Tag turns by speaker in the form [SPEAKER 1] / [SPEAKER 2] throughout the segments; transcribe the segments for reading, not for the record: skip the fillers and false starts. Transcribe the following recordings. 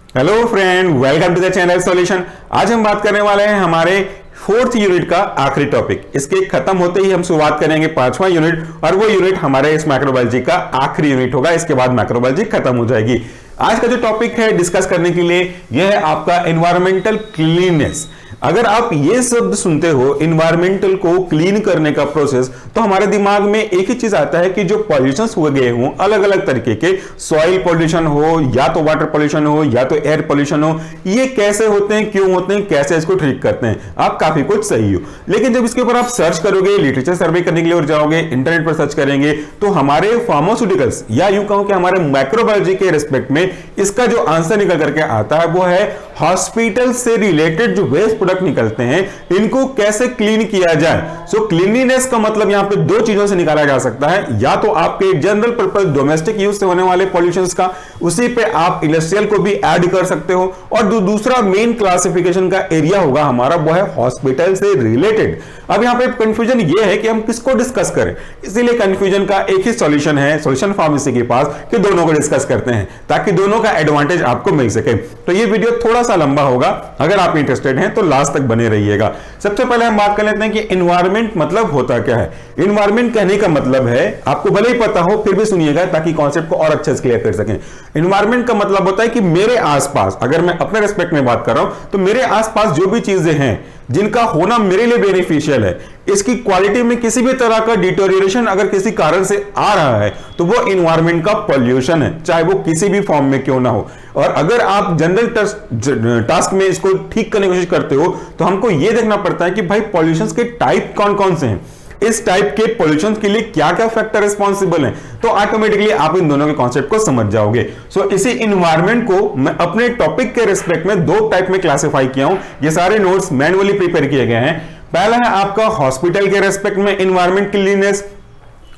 [SPEAKER 1] Hello friend, welcome to the channel solution. आज हम बात करने वाले हैं हमारे फोर्थ यूनिट का आखिरी टॉपिक। इसके खत्म होते ही हम शुरुआत करेंगे पांचवा यूनिट, और वो यूनिट हमारे इस माइक्रोबायोलॉजी का आखिरी यूनिट होगा। इसके बाद माइक्रोबायोलॉजी खत्म हो जाएगी। आज का जो टॉपिक है डिस्कस करने के लिए, यह है आपका एनवायरमेंटल क्लीननेस। अगर आप ये शब्द सुनते हो, एनवायरमेंटल को क्लीन करने का प्रोसेस, तो हमारे दिमाग में एक ही चीज आता है कि जो पॉल्यूशंस हुए गए हों अलग अलग तरीके के, सॉइल पॉल्यूशन हो या तो वाटर पॉल्यूशन हो या तो एयर पॉल्यूशन हो, ये कैसे होते हैं, क्यों होते हैं, कैसे इसको ट्रीट करते हैं, आप काफी कुछ सही हो। लेकिन जब इसके ऊपर आप सर्च करोगे, लिटरेचर सर्वे करने के लिए और जाओगे, इंटरनेट पर सर्च करेंगे, तो हमारे फार्मास्यूटिकल्स या यूं कहूं कि हमारे माइक्रोबायोलॉजी के रिस्पेक्ट में इसका जो आंसर निकल करके आता है वो है हॉस्पिटल से रिलेटेड जो वेस्ट प्रोडक्ट निकलते हैं इनको कैसे क्लीन किया जाए। सो क्लीनलीनेस का मतलब यहां पे दो चीजों से निकाला जा सकता है, या तो आपके जनरल पर्पस डोमेस्टिक यूज से होने वाले पॉल्यूशंस का, उसी पे आप इंडस्ट्रियल को भी ऐड कर सकते हो, और दूसरा मेन क्लासिफिकेशन का एरिया होगा हमारा वो है हॉस्पिटल से रिलेटेड। अब यहां पे कंफ्यूजन ये है कि हम किसको डिस्कस करें, इसीलिए कंफ्यूजन का एक ही सॉल्यूशन है सॉल्यूशन फार्मेसी के पास कि दोनों को डिस्कस करते हैं ताकि दोनों का एडवांटेज आपको मिल सके। तो ये वीडियो थोड़ा सा लंबा होगा, अगर आप इंटरेस्टेड हैं तो लास्ट तक बने रहिएगा। सबसे पहले हम बात कर लेते हैं कि एनवायरनमेंट मतलब होता क्या है। एनवायरनमेंट कहने का मतलब है, आपको भले ही पता हो फिर भी सुनिएगा ताकि कॉन्सेप्ट को और अच्छे से क्लियर कर सकें। एनवायरनमेंट का मतलब होता है कि मेरे आसपास, अगर मैं अपने रेस्पेक्ट में बात कर रहा हूं, तो मेरे आसपास जो भी चीजें हैं जिनका होना मेरे लिए बेनिफिशियल है, इसकी क्वालिटी में किसी भी तरह का डिटोरिएशन अगर किसी कारण से आ रहा है तो वो एनवायरनमेंट का पॉल्यूशन है, चाहे वो किसी भी फॉर्म में क्यों ना हो। और अगर आप जनरल टास्क में इसको ठीक करने की कोशिश करते हो तो हमको ये देखना पड़ता है कि भाई पॉल्यूशंस के टाइप कौन कौन से हैं, इस टाइप के पॉल्यूशन के लिए क्या क्या फैक्टर रिस्पॉन्सिबल हैं, तो ऑटोमेटिकली आप इन दोनों के कॉन्सेप्ट को समझ जाओगे। सो इसी एनवायरनमेंट को मैं अपने टॉपिक के रिस्पेक्ट में दो टाइप में क्लासिफाई किया हूं। ये सारे नोट्स मैन्युअली प्रिपेयर किए गए हैं। पहला है आपका हॉस्पिटल के रेस्पेक्ट में एनवायरनमेंट क्लीननेस,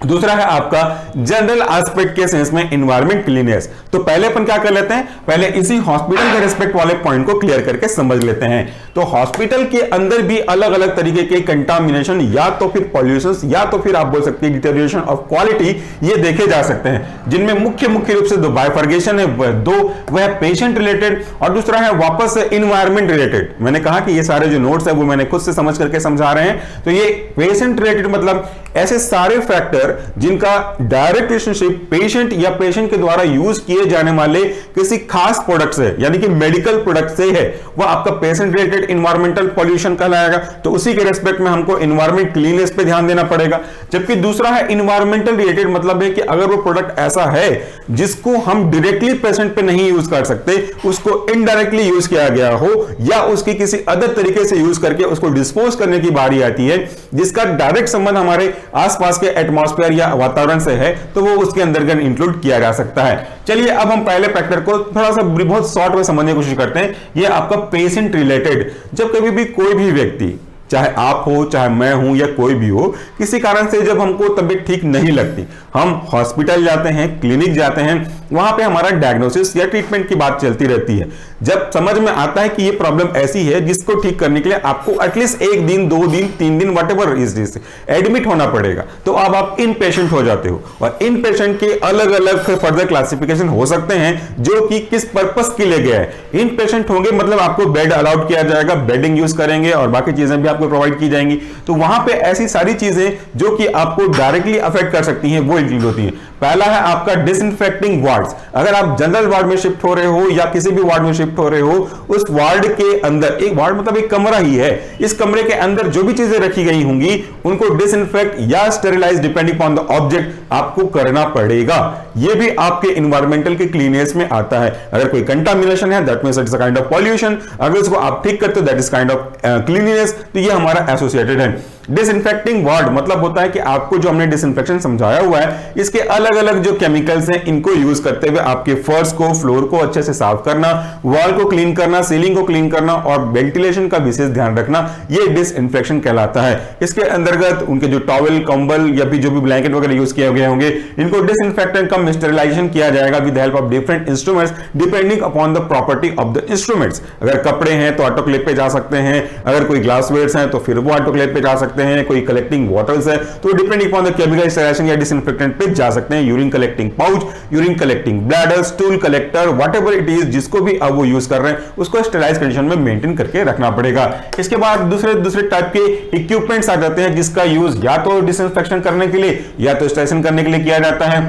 [SPEAKER 1] दूसरा है आपका जनरल एस्पेक्ट के सेंस में एनवायरनमेंट क्लीननेस। तो पहले अपन क्या कर लेते हैं, पहले इसी हॉस्पिटल के रिस्पेक्ट वाले पॉइंट को क्लियर करके समझ लेते हैं। तो हॉस्पिटल के अंदर भी अलग अलग तरीके के कंटामिनेशन या तो फिर पॉल्यूशंस या तो फिर आप बोल सकते हैं डिटेरियोरेशन ऑफ क्वालिटी, ये देखे जा सकते हैं, जिनमें मुख्य रूप से दो बाइफर्गेशन है, वह पेशेंट रिलेटेड और दूसरा है वापस से एनवायरनमेंट रिलेटेड। मैंने कहा कि ये सारे जो नोट्स है वो मैंने खुद से समझ करके समझा रहे हैं। तो ये पेशेंट रिलेटेड मतलब ऐसे सारे फैक्टर जिनका डायरेक्ट रिलेशनशिप पेशेंट या पेशेंट के द्वारा यूज किए जाने वाले किसी खास प्रोडक्ट से, यानी कि मेडिकल प्रोडक्ट से है, वो आपका पेशेंट रिलेटेड एनवायरमेंटल पॉल्यूशन कहलाएगा। तो उसी के रेस्पेक्ट में हमको एनवायरमेंट क्लीननेस पे ध्यान देना पड़ेगा। जबकि दूसरा है एनवायरमेंटल रिलेटेड मतलब है कि अगर वो प्रोडक्ट ऐसा है जिसको हम डायरेक्टली पेशेंट पे नहीं यूज कर सकते, उसको इनडायरेक्टली यूज किया गया हो या उसकी किसी अदर तरीके से यूज करके उसको डिस्पोज करने की बारी आती है, जिसका डायरेक्ट संबंध हमारे आसपास के एटमॉस्फेयर या वातावरण से है, तो वो उसके अंतर्गत इंक्लूड किया जा सकता है। चलिए अब हम पहले फैक्टर को थोड़ा सा बहुत शॉर्ट में समझने की कोशिश करते हैं। ये आपका पेशेंट रिलेटेड। जब कभी भी कोई भी व्यक्ति, चाहे आप हो चाहे मैं हूं या कोई भी हो, किसी कारण से जब हमको तबीयत ठीक नहीं लगती, हम हॉस्पिटल जाते हैं, क्लिनिक जाते हैं, वहां पे हमारा डायग्नोसिस या ट्रीटमेंट की बात चलती रहती है। जब समझ में आता है कि ये प्रॉब्लम ऐसी है जिसको ठीक करने के लिए आपको एटलीस्ट 1 दिन 2 दिन 3 दिन व्हाटएवर इज दिस एडमिट होना पड़ेगा, तो अब आप इन पेशेंट हो जाते हो। और इन पेशेंट के अलग अलग फर्दर क्लासिफिकेशन हो सकते हैं जो कि किस पर्पस के लिए गया है। इन पेशेंट होंगे मतलब आपको बेड अलाउड किया जाएगा, बेडिंग यूज करेंगे और बाकी चीजें भी आपको प्रोवाइड की जाएंगी। तो वहां पे ऐसी सारी चीजें जो कि आपको डायरेक्टली अफेक्ट कर सकती हैं वो इंक्लूड होती हैं। पहला है आपका डिसइंफेक्टिंग वार्ड्स। अगर आप जनरल वार्ड में शिफ्ट हो रहे हो या किसी भी वार्ड में शिफ्ट हो रहे हो, उस वार्ड के अंदर, एक वार्ड मतलब एक कमरा ही है, इस कमरे के अंदर जो भी चीजें रखी गई होंगी उनको डिसइंफेक्ट या sterilise depending upon the object आपको करना पड़ेगा। यह भी आपके एनवायरमेंटल के क्लीननेस में आता है। अगर कोई कंटामिनेशन है that means it's a kind of pollution, अगर उसको आप ठीक करते हो that is kind of cleanness. तो ये हमारा एसोसिएटेड है। डिसइंफेक्टिंग वार्ड मतलब होता है कि आपको जो हमने डिसइंफेक्शन समझाया हुआ है, इसके अलग अलग जो केमिकल्स हैं इनको यूज करते हुए आपके फर्श को, फ्लोर को अच्छे से साफ करना, वॉल को क्लीन करना, सीलिंग को क्लीन करना और वेंटिलेशन का विशेष ध्यान रखना, ये डिसइंफेक्शन कहलाता है। इसके अंतर्गत उनके जो टॉवल, कंबल या भी जो भी ब्लैंकेट वगैरह यूज किए गए होंगे, इनको डिसइंफेक्टेंट का स्टेरिलाइजेशन किया जाएगा with help of different instruments depending upon the property of the instruments. अगर कपड़े हैं तो ऑटोक्लेव पे जा सकते हैं, अगर कोई ग्लासवेयर्स हैं तो फिर वो ऑटोक्लेव पे जा सकते सकते हैं, कोई कलेक्टिंग वाटर्स है तो डिपेंडिंग अपॉन द केमिकल स्टराइजेशन या डिसइंफेक्टेंट पे जा सकते हैं। Urine collecting pouch, urine collecting bladder, stool collector, whatever it is, जिसको भी अब वो यूज कर रहे हैं उसको स्टेराइज कंडीशन में मेंटेन करके रखना पड़ेगा। इसके बाद दूसरे टाइप के इक्विपमेंट्स आ जाते हैं जिसका यूज या तो डिसइंफेक्शन करने के लिए या तो स्टेराइजेशन करने के लिए किया जाता है,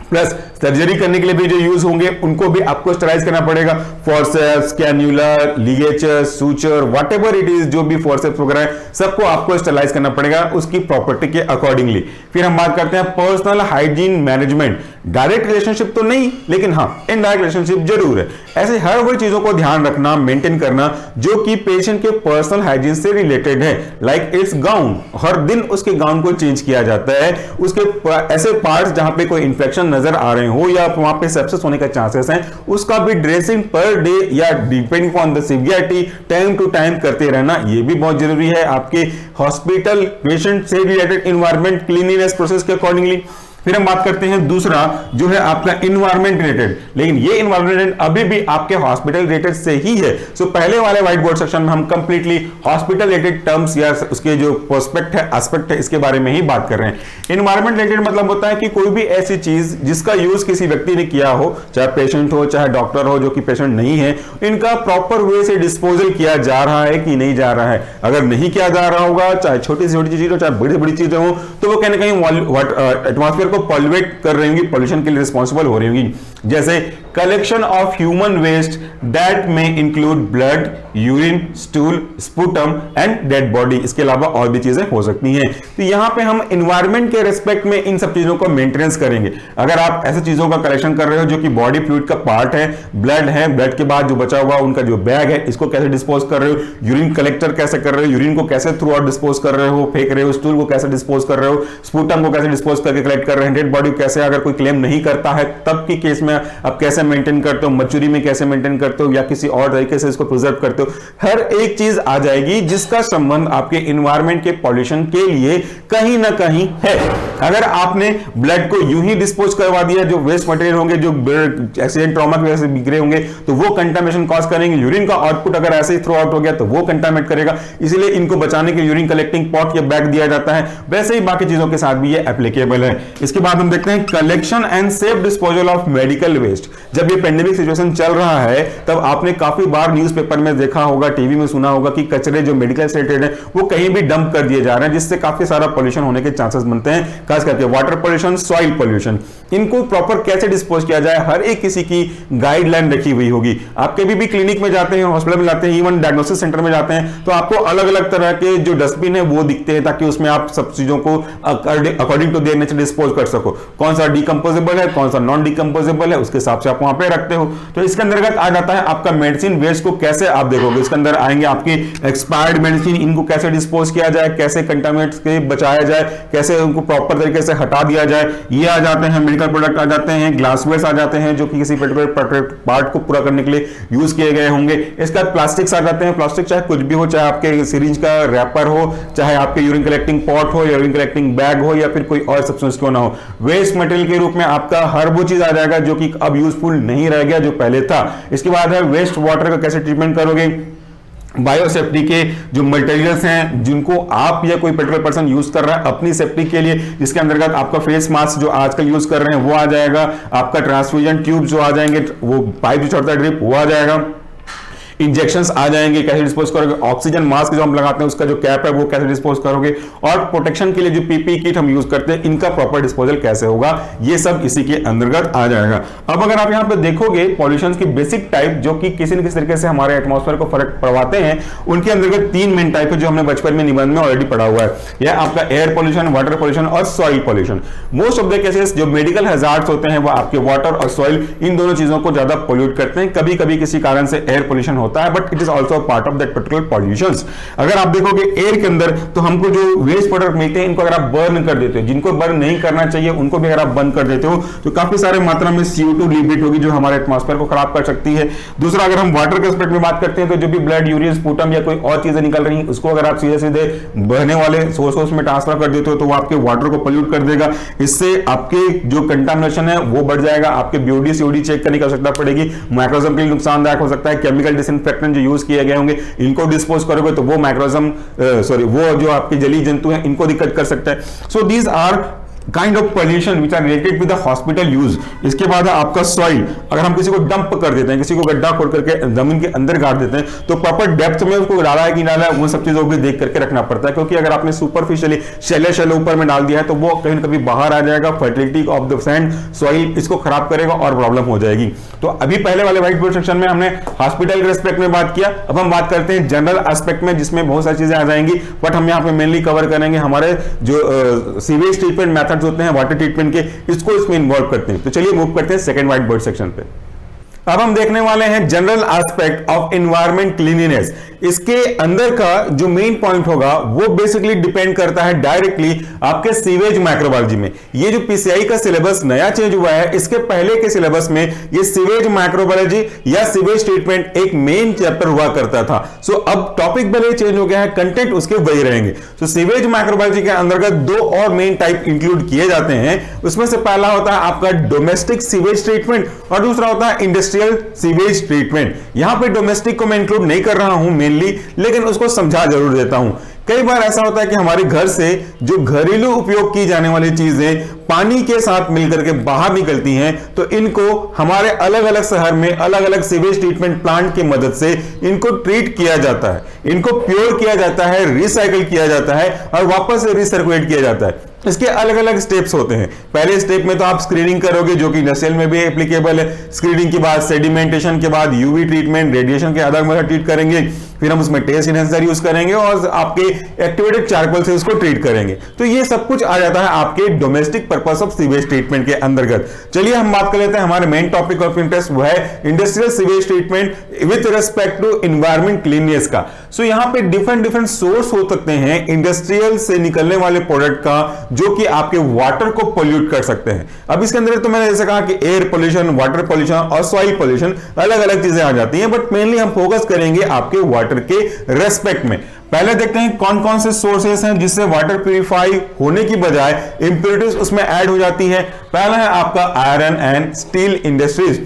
[SPEAKER 1] प्लस सर्जरी करने के लिए भी जो यूज होंगे उनको भी आपको स्टेराइज करना पड़ेगा। Forceps, cannula, ligature, suture, whatever it is, जो भी फोर्सेप्स वगैरह है सबको आपको स्टेराइज करना पड़ेगा उसकी प्रॉपर्टी के अकॉर्डिंगली। फिर हम बात करते हैं personal hygiene management. Direct relationship तो नहीं, लेकिन हाँ इनडायरेक्ट रिलेशनशिप जरूर है। ऐसे हर वो चीजों को ध्यान रखना, मेंटेन करना जो कि पेशेंट के पर्सनल हाइजीन से रिलेटेड है। लाइक इट्स गाउन, हर दिन उसके गाउन को चेंज किया जाता है। उसके ऐसे पार्ट्स जहां पे कोई इंफेक्शन नजर आ रहे हो या वहां पे सेप्सिस होने का चांसेस हैं, उसका भी ड्रेसिंग पर डे या depending on the severity time to time करते रहना, ये भी बहुत जरूरी है आपके हॉस्पिटल पेशेंट से रिलेटेड इन्वायरमेंट क्लीनिनेस प्रोसेस के अकॉर्डिंगली। फिर हम बात करते हैं दूसरा जो है आपका इन्वायरमेंट रिलेटेड, लेकिन ये इन्वायरमेंट अभी भी आपके हॉस्पिटल रिलेटेड से ही है। सो पहले वाले व्हाइट बोर्ड सेक्शन में हम कंप्लीटली हॉस्पिटल रिलेटेड टर्म्स या उसके जो पर्सपेक्ट है, एस्पेक्ट है, इसके बारे में ही बात कर रहे हैं। इन्वायरमेंट रिलेटेड मतलब होता है कि कोई भी ऐसी चीज जिसका यूज किसी व्यक्ति ने किया हो, चाहे पेशेंट हो चाहे डॉक्टर हो जो कि पेशेंट नहीं है, इनका प्रॉपर वे से डिस्पोजल किया जा रहा है कि नहीं जा रहा है। अगर नहीं किया जा रहा होगा, चाहे छोटी से छोटी चीज हो चाहे बड़ी से बड़ी चीजें हो, तो वो कहीं ना कहीं एटमॉस्फेयर को पॉल्यूट कर रही होंगी, पॉल्यूशन के लिए रिस्पॉन्सिबल हो रही होंगी। जैसे collection of human waste that में include blood, urine, stool, sputum and dead body. इसके अलावा और भी चीजें हो सकती हैं। तो यहां पे हम एनवायरनमेंट के रिस्पेक्ट में इन सब चीजों को मेंटेनेंस करेंगे। अगर आप ऐसी चीजों का कलेक्शन कर रहे हो जो कि बॉडी फ्लूइड का पार्ट है, ब्लड के बाद जो बचा हुआ उनका जो बैग है, इसको कैसे डिस्पोज कर रहे हो, यूरिन कलेक्टर कैसे कर रहे हो, यूरिन को कैसे थ्रू आउट डिस्पोज कर रहे हो, फेंक रहे हो, स्टूल को कैसे डिस्पोज कर रहे हो, स्पूटम को कैसे डिस्पोज करके कलेक्ट कर रहे हैं, डेड बॉडी कैसे, अगर कोई क्लेम नहीं करता है तब की केस में आप कैसे मेंटेन करते हो, मचुरी में कैसे मेंटेन करते हो या किसी और तरीके से इसको प्रिजर्व करते हो, हर एक चीज आ जाएगी जिसका संबंध आपके एनवायरनमेंट के पॉल्यूशन के लिए कहीं ना कहीं है। अगर आपने ब्लड को यूं ही डिस्पोज करवा दिया, जो वेस्ट मटेरियल होंगे जो एक्सीडेंट ट्रॉमा की वजह से बिगड़े होंगे तो वो कंटामिनेशन कॉज करेंगे। यूरिन का आउटपुट अगर ऐसे ही थ्रो आउट हो गया तो वो कंटामिनेट करेगा, इसलिए इनको बचाने के यूरिन कलेक्टिंग पॉट या बैग दिया जाता है। वैसे ही बाकी चीजों के साथ भी ये एप्लीकेबल है। इसके बाद हम देखते हैं collection and safe disposal of medical waste. जब ये पेंडेमिक सिचुएशन चल रहा है तब आपने काफी बार न्यूज़पेपर में देखा होगा, टीवी में सुना होगा कि कचरे जो मेडिकल से रिलेटेड है वो कहीं भी डंप कर दिए जा रहे हैं, जिससे काफी सारा पोल्यूशन होने के चांसेस बनते हैं, खास करके वाटर पोल्यूशन, सॉइल पोल्यूशन। इनको प्रॉपर कैसे डिस्पोज किया जाए, हर एक किसी की गाइडलाइन रखी हुई होगी। आप कभी भी क्लिनिक में जाते हैं, हॉस्पिटल में जाते हैं, इवन डायग्नोसिस सेंटर में जाते हैं तो आपको अलग अलग तरह के जो डस्टबिन है वो दिखते हैं, ताकि उसमें आप सब चीजों को according to their nature dispose कर सको। कौन सा डिकंपोजेबल है, कौन सा नॉन डिकंपोजेबल है, उसके हिसाब से आप वहां पे रखते हो। तो इसके अंतर्गत आ जाता है आपका मेडिसिन वेस्ट को कैसे आप देखोगे। इसके अंदर आएंगे आपकी एक्सपायर्ड मेडिसिन, इनको कैसे डिस्पोज किया जाए, कैसे कंटामिनेट से बचाया जाए, कैसे उनको प्रॉपर तरीके से हटा दिया जाए, ये आ जाते हैं। मेडिकल प्रोडक्ट आ जाते हैं, ग्लासवेयर्स आ जाते हैं जो कि किसी पर्टिकुलर पार्ट को पूरा करने के लिए यूज किए गए होंगे। इसके बाद प्लास्टिक्स आ जाते हैं। प्लास्टिक चाहे कुछ भी हो, चाहे आपके सिरिंज का रैपर हो, चाहे आपके यूरिन कलेक्टिंग पॉट हो या यूरिन कलेक्टिंग बैग हो या फिर कोई और सब्सटेंस क्यों ना हो, वेस्ट मटेरियल के रूप में आपका हर वो चीज आ जाएगा जो कि अब यूजफुल नहीं रह गया जो पहले था। इसके बाद है वेस्ट वाटर का कैसे ट्रीटमेंट करोगे। बायोसेफ्टी के जो मटेरियल्स हैं जिनको आप या कोई पर्टिकुलर पर्सन यूज कर रहा है अपनी सेफ्टी के लिए, जिसके अंतर्गत आपका फेस मास्क जो आजकल यूज कर रहे हैं वो आ जाएगा, आपका ट्रांसफ्यूजन ट्यूब जो आ जाएंगे, वो पाइप जो चढ़ता है ड्रिप वो आ जाएगा, इंजेक्शंस आ जाएंगे, कैसे डिस्पोज करोगे, ऑक्सीजन मास्क जो हम लगाते हैं उसका जो कैप है वो कैसे डिस्पोज करोगे, और प्रोटेक्शन के लिए जो पीपी किट हम यूज करते हैं इनका प्रॉपर डिस्पोजल कैसे होगा, ये सब इसी के अंतर्गत आ जाएगा। अब अगर आप यहां पे देखोगे पॉल्यूशन की बेसिक टाइप जो कि किसी न किसी तरीके से हमारे एटमॉस्फेयर को फर्क पड़वाते हैं, उनके अंतर्गत तीन मेन टाइप है जो हमने बचपन में निबंध में ऑलरेडी पढ़ा हुआ है। यह आपका एयर पॉल्यूशन, वाटर पॉल्यूशन और soil pollution. Most of the cases जो मेडिकल हैजार्ड्स होते हैं वो आपके वाटर और सॉइल, इन दोनों चीजों को ज्यादा पोल्यूट करते हैं। कभी कभी किसी कारण से एयर पॉल्यूशन होता है, but it is also part of that particular pollutions. अगर आप देखोगे एयर के अंदर तो हमको जो वेस्ट प्रोडक्ट मिलते हैं इनको अगर आप बर्न कर देते हो, जिनको बर्न नहीं करना चाहिए उनको भी अगर आप बंद कर देते हो तो काफी सारे मात्रा में CO2 लिमिट होगी जो हमारे एटमॉस्फेयर को खराब कर सकती है। दूसरा, अगर हम वाटर के एस्पेक्ट में बात करते हैं तो जो भी ब्लड, यूरिन, स्पूटम या कोई और चीजें निकल रही हैं उसको अगर आप सीधे सीधे बहने वाले सोर्स में ट्रांसफर कर देते हो तो वो आपके वाटर को पोल्यूट कर देगा। इससे आपके जो कंटामिनेशन है वो बढ़ जाएगा, आपके BOD COD चेक करने की आवश्यकता पड़ेगी, माइक्रोजम के लिए नुकसानदायक हो सकता है, केमिकल डिसइंफेक्शन डिसइंफेक्टेंट जो यूज किए गए होंगे इनको डिस्पोज करोगे तो वो माइक्रोजम वो जो आपके जलीय जंतु हैं इनको दिक्कत कर सकता है. So these are kind of pollution which are related with the hospital use. इसके बाद है आपका सॉइल. अगर हम किसी को डंप कर देते हैं, किसी को गड्ढा खोद करके जमीन के अंदर गाड़ देते हैं, तो प्रॉपर डेप्थ में उसको डाला है कि डाला है वो सब चीजों को देख करके रखना पड़ता है, क्योंकि अगर आपने सुपरफिशियली शैले ऊपर में डाल दिया है तो वो कहीं ना कभी बाहर आ जाएगा. Fertility of the sand soil इसको खराब करेगा और प्रॉब्लम हो जाएगी. तो अभी पहले वाले व्हाइट बोर्ड सेक्शन में हमने हॉस्पिटल के रेस्पेक्ट में बात किया. अब हम बात करते हैं जनरल एस्पेक्ट में, जिसमें बहुत सारी चीजें आ जाएंगी, बट हम यहाँ पे मेनली कवर करेंगे हमारे जो सीवेज ट्रीटमेंट मेथड्स होते हैं, वाटर ट्रीटमेंट के, इसको इसमें इन्वॉल्व करते हैं. तो चलिए मूव करते हैं सेकंड व्हाइट बोर्ड सेक्शन पे. अब हम देखने वाले हैं general aspect of environment cleanliness. इसके अंदर का जो मेन पॉइंट होगा वो बेसिकली डिपेंड करता है डायरेक्टली आपके सीवेज माइक्रोबायोलॉजी में. ये जो पीसीआई का सिलेबस नया चेंज हुआ है, इसके पहले के सिलेबस में ये सीवेज माइक्रोबायोलॉजी या सीवेज ट्रीटमेंट एक मेन चैप्टर हुआ करता था. सो अब टॉपिक भले चेंज हो गया है, कंटेंट उसके वही रहेंगे. सो सीवेज माइक्रोबायोलॉजी के अंतर्गत दो और मेन टाइप इंक्लूड किए जाते हैं. उसमें से पहला होता है आपका डोमेस्टिक सीवेज ट्रीटमेंट और दूसरा होता है इंडस्ट्रियल सीवेज ट्रीटमेंट. यहां पे डोमेस्टिक को मैं इंक्लूड नहीं कर रहा हूं मेनली, लेकिन उसको समझा जरूर देता हूं. कई बार ऐसा होता है कि हमारे घर से जो घरेलू उपयोग की जाने वाली चीजें पानी के साथ मिलकर के बाहर निकलती हैं, तो इनको हमारे अलग अलग शहर में अलग अलग सीवेज ट्रीटमेंट प्लांट की मदद से इनको ट्रीट किया जाता है, इनको प्योर किया जाता है, रिसाइकल किया जाता है और वापस से रिसर्कुलेट किया जाता है. इसके अलग अलग स्टेप्स होते हैं. पहले स्टेप में तो आप स्क्रीनिंग करोगे, जो कि इंडस्ट्रियल में भी एप्लीकेबल है. स्क्रीनिंग के बाद सेडिमेंटेशन के बाद यूवी ट्रीटमेंट, रेडिएशन के आधार पर ट्रीट करेंगे. फिर हम उसमें टेस्ट इनहेंसर यूज करेंगे और आपके एक्टिवेटेड चारकोल से उसको ट्रीट करेंगे. तो ये सब कुछ आ जाता है आपके domestic purpose of sewage treatment के अंतर्गत. चलिए हम बात कर लेते हैं हमारे मेन टॉपिक ऑफ इंटरेस्ट, वो है industrial sewage treatment with respect to environment cleanness का. सो यहां पे डिफरेंट सोर्स हो सकते हैं इंडस्ट्रियल से निकलने वाले प्रोडक्ट का, जो कि आपके वाटर को पोल्यूट कर सकते हैं. अब इसके अंदर तो मैंने जैसे कहा कि एयर पोल्यूशन, वाटर पोल्यूशन और सॉइल पोल्यूशन अलग अलग चीजें आ जाती हैं, बट मेनली हम फोकस करेंगे आपके वाटर के रेस्पेक्ट में. पहले देखते हैं कौन कौन से सोर्सेस हैं जिससे वाटर प्यूरिफाई होने की बजाय इंप्योरिटीज उसमें ऐड हो जाती है. पहला है आपका आयरन एंड स्टील इंडस्ट्रीज.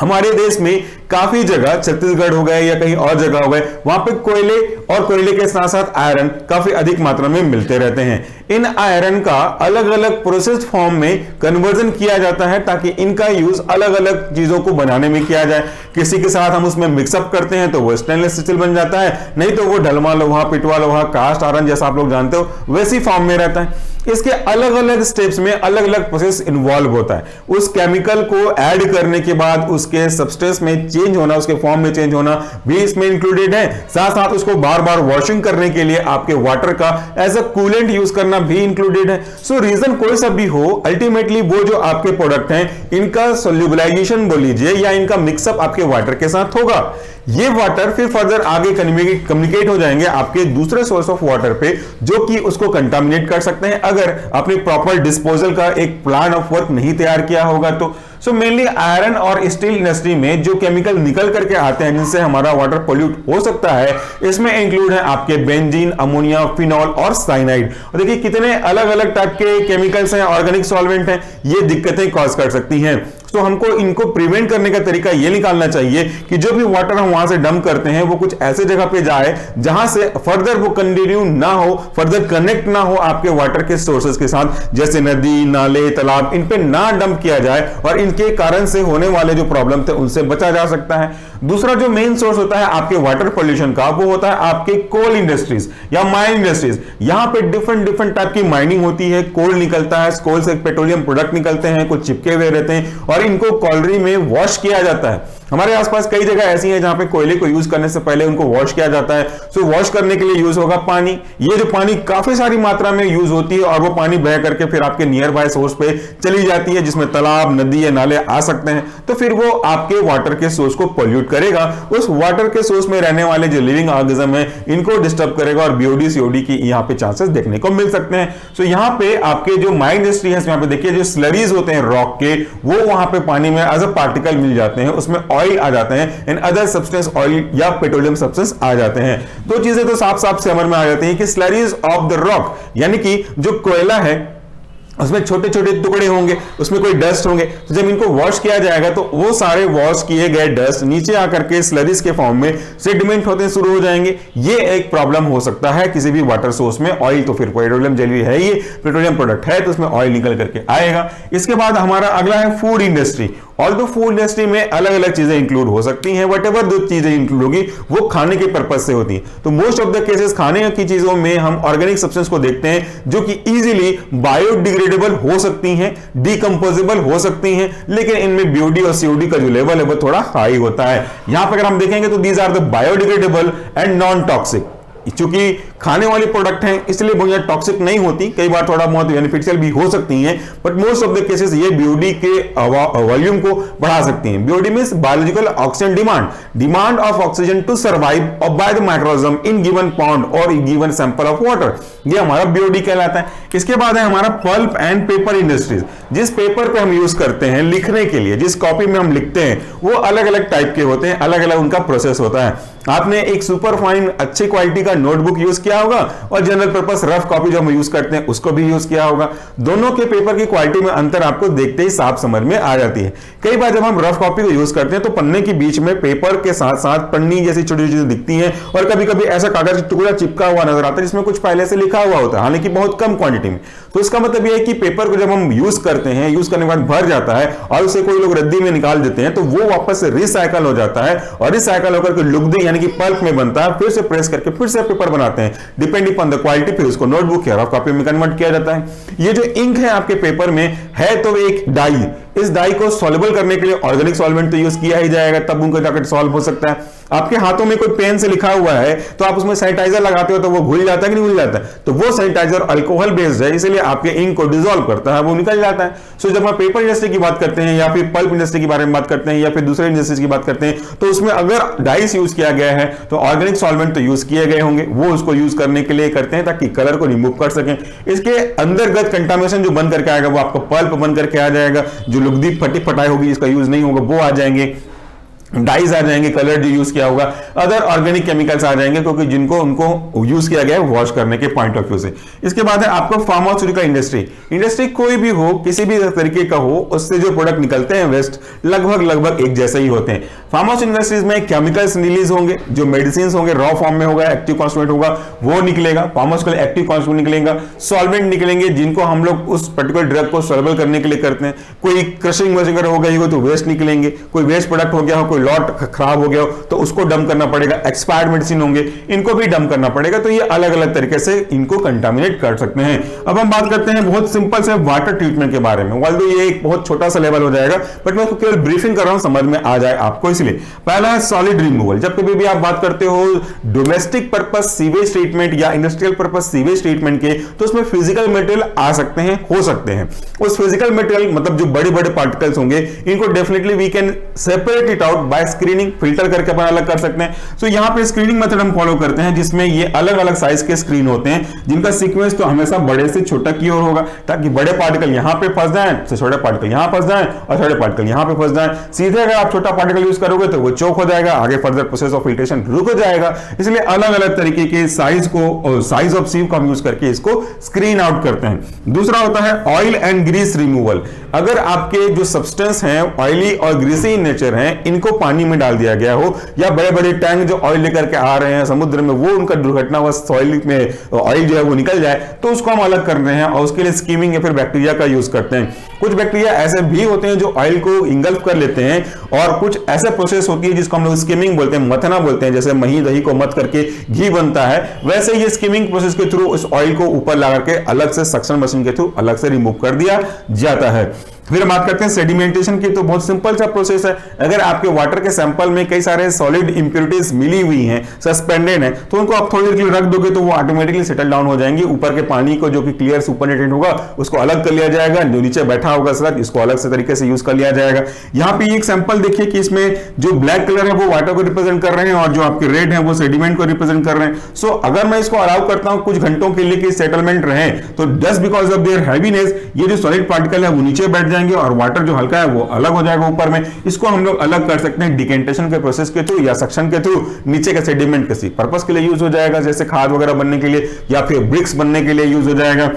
[SPEAKER 1] हमारे देश में काफी जगह, छत्तीसगढ़ हो गए या कहीं और जगह हो गए, वहां पे कोयले और कोयले के साथ साथ आयरन काफी अधिक मात्रा में मिलते रहते हैं. इन आयरन का अलग अलग प्रोसेस्ड फॉर्म में कन्वर्जन किया जाता है ताकि इनका यूज अलग अलग चीजों को बनाने में किया जाए. किसी के साथ हम उसमें मिक्सअप करते हैं तो वो स्टेनलेस स्टील बन जाता है, नहीं तो वो ढलमा लोहा, पिटवा लोहा, कास्ट आयरन जैसा आप लोग जानते हो वैसी फॉर्म में रहता है. इसके अलग अलग स्टेप्स में अलग अलग प्रोसेस इन्वॉल्व होता है. उस केमिकल को ऐड करने के बाद उसके सबस्टेंस में चेंज होना, उसके फॉर्म में चेंज होना भी इसमें इंक्लूडेड है. साथ साथ उसको बार बार वॉशिंग करने के लिए आपके वाटर का एज अ कूलेंट यूज करना भी इंक्लूडेड है. सो रीजन कोई सा भी हो, अल्टीमेटली वो जो आपके प्रोडक्ट हैं इनका सोल्यूबलाइजेशन बोल लीजिए या इनका मिक्सअप आपके वाटर के साथ होगा. ये वाटर फिर फर्दर आगे कम्युनिकेट हो जाएंगे आपके दूसरे सोर्स ऑफ वाटर पे, जो कि उसको कंटामिनेट कर सकते हैं अगर आपने प्रॉपर डिस्पोजल का एक प्लान ऑफ वर्क नहीं तैयार किया होगा तो. सो मेनली आयरन और स्टील इंडस्ट्री में जो केमिकल निकल करके आते हैं जिनसे हमारा वाटर पोल्यूट हो सकता है, इसमें इंक्लूड है आपके बेंजीन, अमोनिया, फिनॉल और साइनाइड. और देखिए कितने अलग अलग टाइप के केमिकल्स हैं, ऑर्गेनिक सॉल्वेंट हैं, ये दिक्कतें कॉज कर सकती हैं. तो हमको इनको प्रिवेंट करने का तरीका ये निकालना चाहिए कि जो भी वाटर हम वहां से डंप करते हैं वो कुछ ऐसे जगह पे जाए जहां से फर्दर वो कंटिन्यू ना हो, फर्दर कनेक्ट ना हो आपके वाटर के सोर्सेस के साथ, जैसे नदी, नाले, तालाब, इन पे ना डंप किया जाए और इनके कारण से होने वाले जो प्रॉब्लम थे उनसे बचा जा सकता है. दूसरा जो मेन सोर्स होता है आपके वाटर पोल्यूशन का, वो होता है आपके कोल इंडस्ट्रीज या माइन इंडस्ट्रीज. यहां पे डिफरेंट टाइप की माइनिंग होती है, कोल निकलता है, कोल से पेट्रोलियम प्रोडक्ट निकलते हैं, कुछ चिपके हुए रहते हैं और इनको कॉलरी में वॉश किया जाता है. हमारे आसपास कई जगह ऐसी हैं जहां पे कोयले को यूज करने से पहले उनको वॉश किया जाता है. सो वॉश करने के लिए यूज होगा पानी. ये जो पानी काफी सारी मात्रा में यूज होती है और वो पानी बह करके फिर आपके नियर बाय सोर्स पे चली जाती है, जिसमें तालाब, नदी या नाले आ सकते हैं. तो फिर वो आपके वाटर के सोर्स को पोल्यूट करेगा. उस वाटर के सोर्स में रहने वाले जो लिविंग ऑर्गेनिज्म है इनको डिस्टर्ब करेगा और बीओडी सीओडी की यहाँ पे चांसेस देखने को मिल सकते हैं. सो यहाँ पे आपके जो माइन इंडस्ट्री है, यहाँ पे देखिए जो स्लरीज होते हैं रॉक के, वो वहां पे पानी में एज अ पार्टिकल मिल जाते हैं, उसमें ऑयल आ जाते हैं, इन अदर सब्सटेंस ऑयल या पेट्रोलियम सब्सटेंस आ जाते हैं. दो चीजें तो साफ साफ समझ में आ जाती हैं कि स्लरीज ऑफ द रॉक, यानी कि जो कोयला है उसमें छोटे छोटे टुकड़े होंगे, उसमें कोई डस्ट होंगे, तो जब इनको वॉश किया जाएगा तो वो सारे वॉश किए गए डस्ट नीचे आकर के स्लरीज के फॉर्म में सेडिमेंट होते शुरू हो जाएंगे। ये एक प्रॉब्लम हो सकता है किसी भी वाटर सोर्स में। ऑयल तो फिर पेट्रोलियम जेली है, ये पेट्रोलियम प्रोडक्ट है तो उसमें ऑयल निकल करके आएगा। इसके बाद हमारा अगला है food industry. Although food industry में अलग अलग चीजें इंक्लूड हो सकती हैं, वटेवर जो चीजें इंक्लूड होगी वो खाने के पर्पज से होती हैं। तो मोस्ट ऑफ द केसेस खाने की चीजों में हम ऑर्गेनिक सब्सटेंस को देखते हैं जो कि इजीली बायोडिग्रेडेबल हो सकती हैं, डिकंपोजेबल हो सकती हैं, लेकिन इनमें बीओडी और सीओडी का जो लेवल है वो थोड़ा हाई होता है। यहां पर अगर हम देखेंगे तो these are the biodegradable and non toxic. चूंकि खाने वाली प्रोडक्ट हैं इसलिए बहुत ज्यादा टॉक्सिक नहीं होती, कई बार थोड़ा बहुत बेनिफिशियल भी हो सकती हैं, but most of the cases ये बीओडी के वॉल्यूम को बढ़ा सकती हैं। BOD means biological oxygen demand of oxygen to survive by the microorganism in given pond और गिवन सैंपल ऑफ वाटर, ये हमारा बीओडी कहलाता है। इसके बाद है हमारा पल्प एंड पेपर इंडस्ट्रीज। जिस पेपर पे हम यूज करते हैं लिखने के लिए, जिस कॉपी में हम लिखते हैं वो अलग अलग टाइप के होते हैं, अलग अलग उनका प्रोसेस होता है। आपने एक सुपर फाइन अच्छी क्वालिटी का नोटबुक यूज किया होगा और जनरल पर्पस रफ कॉपी जो हम यूज करते हैं उसको भी यूज किया होगा। दोनों के पेपर की क्वालिटी में अंतर आपको देखते ही साफ समझ में आ जाती है। कई बार जब हम रफ कॉपी को यूज करते हैं तो पन्ने के बीच में पेपर के साथ साथ पन्नी जैसी छोटी चीजें दिखती हैं और कभी कभी ऐसा कागज का टुकड़ा चिपका हुआ नजर आता है जिसमें कुछ पहले से लिखा हुआ होता है, हालांकि बहुत कम क्वांटिटी में। तो इसका मतलब यह है कि पेपर को जब हम यूज करते हैं, यूज करने के बाद भर जाता है और उसे कोई लोग रद्दी में निकाल देते हैं तो वो वापस से रिसाइकल हो जाता है और रिसाइकल होकर के लुगदी यानी कि पल्प में बनता है, फिर से प्रेस करके फिर से पेपर बनाते हैं डिपेंडिंग ऑन द क्वालिटी, फिर उसको नोटबुक या रफ कॉपी में कन्वर्ट किया जाता है। ये जो इंक है आपके पेपर में है तो एक डाई, इस डाई को सॉल्युबल करने के लिए ऑर्गेनिक सॉल्वेंट तो यूज किया ही जाएगा, तब उनको जाकर सॉल्व हो सकता है। आपके हाथों में कोई पेन से लिखा हुआ है तो आप उसमें सैनिटाइजर लगाते हो तो वो घुल जाता है कि नहीं घुल जाता है, तो वो सैनिटाइजर अल्कोहल बेस्ड है इसलिए आपके इंक को डिसॉल्व करता है, वो निकल जाता है। सो जब हम पेपर इंडस्ट्री की बात करते हैं या फिर पल्प इंडस्ट्री के बारे में बात करते हैं या फिर दूसरे इंडस्ट्रीज की बात करते हैं तो उसमें अगर डाइस यूज किया गया है तो ऑर्गेनिक सॉल्वेंट तो यूज किए गए होंगे, वो उसको यूज करने के लिए करते हैं ताकि कलर को रिमूव कर सकें। इसके अंतर्गत कंटामिनेशन जो बन करके आएगा वो आपको पल्प बन करके आ जाएगा, जो लुगदी फटी फटाई होगी इसका यूज नहीं होगा वो आ जाएंगे, डाइज आ जाएंगे, कलर जो यूज किया होगा, अदर ऑर्गेनिक केमिकल्स आ जाएंगे क्योंकि जिनको उनको यूज किया गया है वॉश करने के पॉइंट ऑफ व्यू से। इसके बाद है आपको फार्मास्यूटिकल इंडस्ट्री कोई भी हो, किसी भी तरीके का हो, उससे जो प्रोडक्ट निकलते हैं वेस्ट लगभग एक जैसे ही होते हैं। फार्मास्यूटिकल इंडस्ट्रीज में केमिकल्स रिलीज होंगे, जो मेडिसिन होंगे रॉ फॉर्म में होगा, एक्टिव कॉन्स्टिट्यूएंट होगा वो निकलेगा, फार्मास्यूटिकल एक्टिव कॉन्स्टिट्यूएंट निकलेगा, सॉल्वेंट निकलेंगे जिनको हम लोग उस पर्टिकुलर ड्रग को सॉल्युबल करने के लिए करते हैं। कोई क्रशिंग वगैरह हो गई हो तो वेस्ट निकलेंगे, कोई वेस्ट प्रोडक्ट हो गया हो, कोई लॉट खराब हो गया हो तो उसको डंप करना पड़ेगा, एक्सपायर्ड मेडिसिन होंगे इनको भी डंप करना पड़ेगा। तो ये अलग अलग तरीके से इनको कंटामिनेट कर सकते हैं। अब हम बात करते हैं बहुत सिंपल से वाटर ट्रीटमेंट के बारे में। ऑल्दो ये एक बहुत छोटा सा लेवल हो जाएगा बट मैं केवल ब्रीफिंग कर रहा हूं समझ में आ जाए आपको, इसलिए पहला है सॉलिड रिमूवल। जब कभी भी आप बात करते हो डोमेस्टिक पर्पस सीवेज ट्रीटमेंट या इंडस्ट्रियल पर्पस सीवेज ट्रीटमेंट के तो उसमें फिजिकल मटेरियल आ सकते हैं, हो सकते हैं। उस फिजिकल मटेरियल मतलब जो बड़े बड़े पार्टिकल्स होंगे इनको definitely we can separate it out by screening, filter करके अपन अलग कर सकते हैं। तो यहां पे स्क्रीनिंग मेथड हम फॉलो करते हैं जिसमें ये अलग अलग साइज के स्क्रीन होते हैं जिनका सीक्वेंस तो हमेशा बड़े से छोटा की ओर होगा ताकि बड़े पार्टिकल यहां पे फंस जाएं तो छोटे पार्टिकल यहां फंस जाएं और छोटे पार्टिकल यहां पे फंस जाएं। सीधे अगर आप छोटा पार्टिकल यूज करोगे तो वो चोक हो जाएगा, आगे फर्दर प्रोसेस ऑफ फिल्ट्रेशन रुक जाएगा। इसलिए अलग अलग तरीके के साइज को, साइज ऑफ सीव का यूज करके इसको स्क्रीन आउट करते हैं। दूसरा होता है ऑयल एंड ग्रीस रिमूवल। अगर आपके जो सब्सटेंस हैं ऑयली और ग्रीसी इन नेचर हैं इनको पानी में डाल दिया गया हो या बड़े बड़े टैंक जो ऑयल लेकर के आ रहे हैं समुद्र में वो उनका दुर्घटनावश सॉइल में ऑयल जो है वो निकल जाए तो उसको हम अलग कर रहे हैं और उसके लिए स्कीमिंग या फिर बैक्टीरिया का यूज करते हैं। कुछ बैक्टीरिया ऐसे भी होते हैं जो ऑयल को इंगल्फ कर लेते हैं और कुछ ऐसे प्रोसेस होती है जिसको हम लोग स्कीमिंग बोलते हैं, मथना बोलते हैं। जैसे मही दही को मथ करके घी बनता है वैसे ये स्कीमिंग प्रोसेस के थ्रू उस ऑयल को ऊपर ला करके अलग से सक्शन मशीन के थ्रू अलग से रिमूव कर दिया जाता है। फिर बात करते हैं सेडिमेंटेशन की, तो बहुत सिंपल सा प्रोसेस है। अगर आपके वाटर के सैंपल में कई सारे सॉलिड इंप्योरिटीज मिली हुई हैं, सस्पेंडेड हैं, तो उनको आप थोड़ी देर के लिए रख दोगे तो वो ऑटोमेटिकली सेटल डाउन हो जाएंगी। ऊपर के पानी को जो कि क्लियर सुपरनेटेड होगा उसको अलग कर लिया जाएगा, जो नीचे बैठा होगा स्लग इसको अलग से तरीके से यूज कर लिया जाएगा। यहाँ पे एक सैंपल देखिए कि इसमें जो ब्लैक कलर है वो वाटर को रिप्रेजेंट कर रहे हैं और जो आपके रेड है वो सेडिमेंट को रिप्रेजेंट कर रहे हैं। सो अगर मैं इसको अलाउ करता हूं कुछ घंटों के लिए कि सेटलमेंट रहे तो just because of their heaviness ये जो सॉलिड पार्टिकल है वो नीचे बैठ जाएंगे और वाटर जो हल्का है वो अलग हो जाएगा ऊपर में। इसको हम लोग अलग कर सकते हैं डिकेंटेशन के प्रोसेस के थ्रू या सक्शन के थ्रू। नीचे का सेडिमेंट किसी पर्पस के लिए यूज हो जाएगा जैसे खाद वगैरह बनने के लिए या फिर ब्रिक्स बनने के लिए यूज हो जाएगा।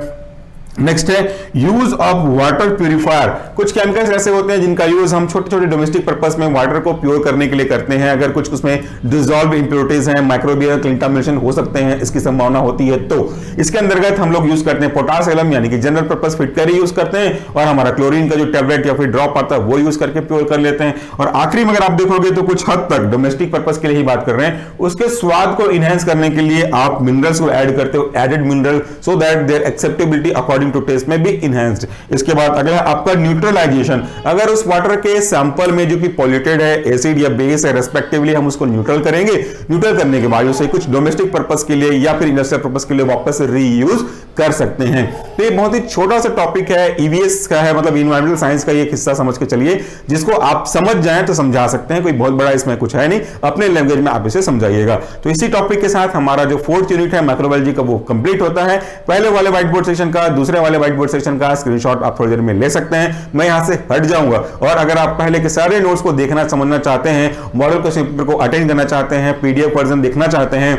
[SPEAKER 1] नेक्स्ट है यूज ऑफ वाटर प्यूरिफायर। कुछ केमिकल्स ऐसे होते हैं जिनका यूज हम छोटे छोटे डोमेस्टिक पर्पस में वाटर को प्योर करने के लिए करते हैं। अगर कुछ उसमें डिसॉल्व इंप्योरिटीज हैं, माइक्रोबियल कंटामिनेशन हो सकते हैं, इसकी संभावना होती है, तो इसके अंतर्गत हम लोग यूज करते हैं पोटाश एलम, यानी कि जनरल पर्पस फिटकरी यूज करते हैं, और हमारा क्लोरीन का जो टैबलेट या फिर ड्रॉप आता है वो यूज करके प्योर कर लेते हैं। और आखिरी में अगर आप देखोगे तो कुछ हद तक डोमेस्टिक पर्पस के लिए ही बात कर रहे हैं, उसके स्वाद को इनहेंस करने के लिए आप मिनरल्स को ऐड करते हो, added mineral, so that their acceptability according to taste में भी इनहेंस्ड। इसके बाद अगला आपका न्यूट्रलाइजेशन। अगर उस वाटर के सैंपल में जो कि पॉल्यूटेड है, एसिड या बेस है रेस्पेक्टिवली, हम उसको न्यूट्रल करेंगे। न्यूट्रल करने के बाद उसे कुछ डोमेस्टिक पर्पस के लिए या फिर इंडस्ट्रियल पर्पस के लिए वापस रीयूज कर सकते हैं। तो ये बहुत ही छोटा सा टॉपिक है, ईवीएस का है, मतलब इन्वायरमेंटल साइंस का ये हिस्सा समझ के चलिए, जिसको आप समझ जाएं तो समझा सकते हैं, कोई बहुत बड़ा इसमें कुछ है नहीं, अपने लैंग्वेज में आप इसे समझाइएगा। तो इसी टॉपिक के साथ हमारा जो 4th यूनिट है माइक्रोबायोलॉजी का वो कंप्लीट होता है। पहले वाले व्हाइट बोर्ड सेक्शन का, दूसरे वाले व्हाइट बोर्ड सेक्शन का स्क्रीनशॉट आप थोड़ी देर में ले सकते हैं। मैं यहां से हट जाऊंगा, और अगर आप पहले के सारे नोट्स को देखना समझना चाहते हैं, मॉडल क्वेश्चन पेपर को अटेंड करना चाहते हैं, पीडीएफ वर्जन देखना चाहते हैं,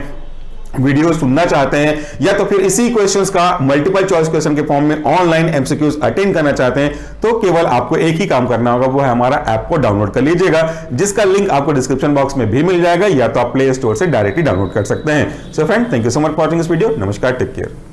[SPEAKER 1] वीडियो सुनना चाहते हैं, या तो फिर इसी क्वेश्चंस का मल्टीपल चॉइस क्वेश्चन के फॉर्म में ऑनलाइन एमसीक्यूज अटेंड करना चाहते हैं, तो केवल आपको एक ही काम करना होगा, वो है हमारा ऐप को डाउनलोड कर लीजिएगा, जिसका लिंक आपको डिस्क्रिप्शन बॉक्स में भी मिल जाएगा, या तो आप प्ले स्टोर से डायरेक्टली डाउनलोड कर सकते हैं। So friend, thank you so much for watching this video. नमस्कार, टेक केयर।